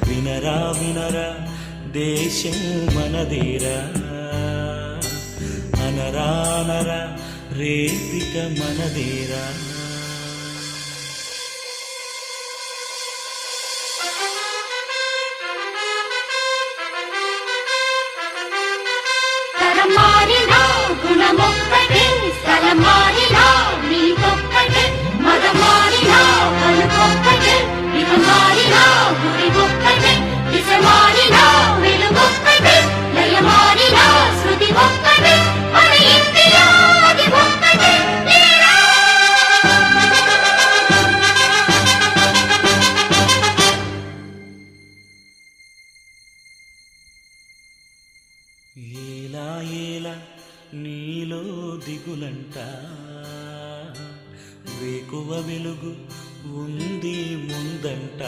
వినరా వినరా దేశం మనదేరా, అనరా అనరా రేపిక మనదేరా. మారినా గుణమొక్కటే, స్థలం మారినా నీకొక్కటే, మతం మారినా పలుకొక్కటే, ఇక మారినా గుడి ఒక్కటే, దిశ మారినా వెలుగొక్కటే, లయ మారినా శృతి ఒక్కటే, మన ఇండియా అది ఒక్కటే. ఏలా ఏలా నీలో దిగులంట, వేకువ వెలుగు ఉంది ముందంట.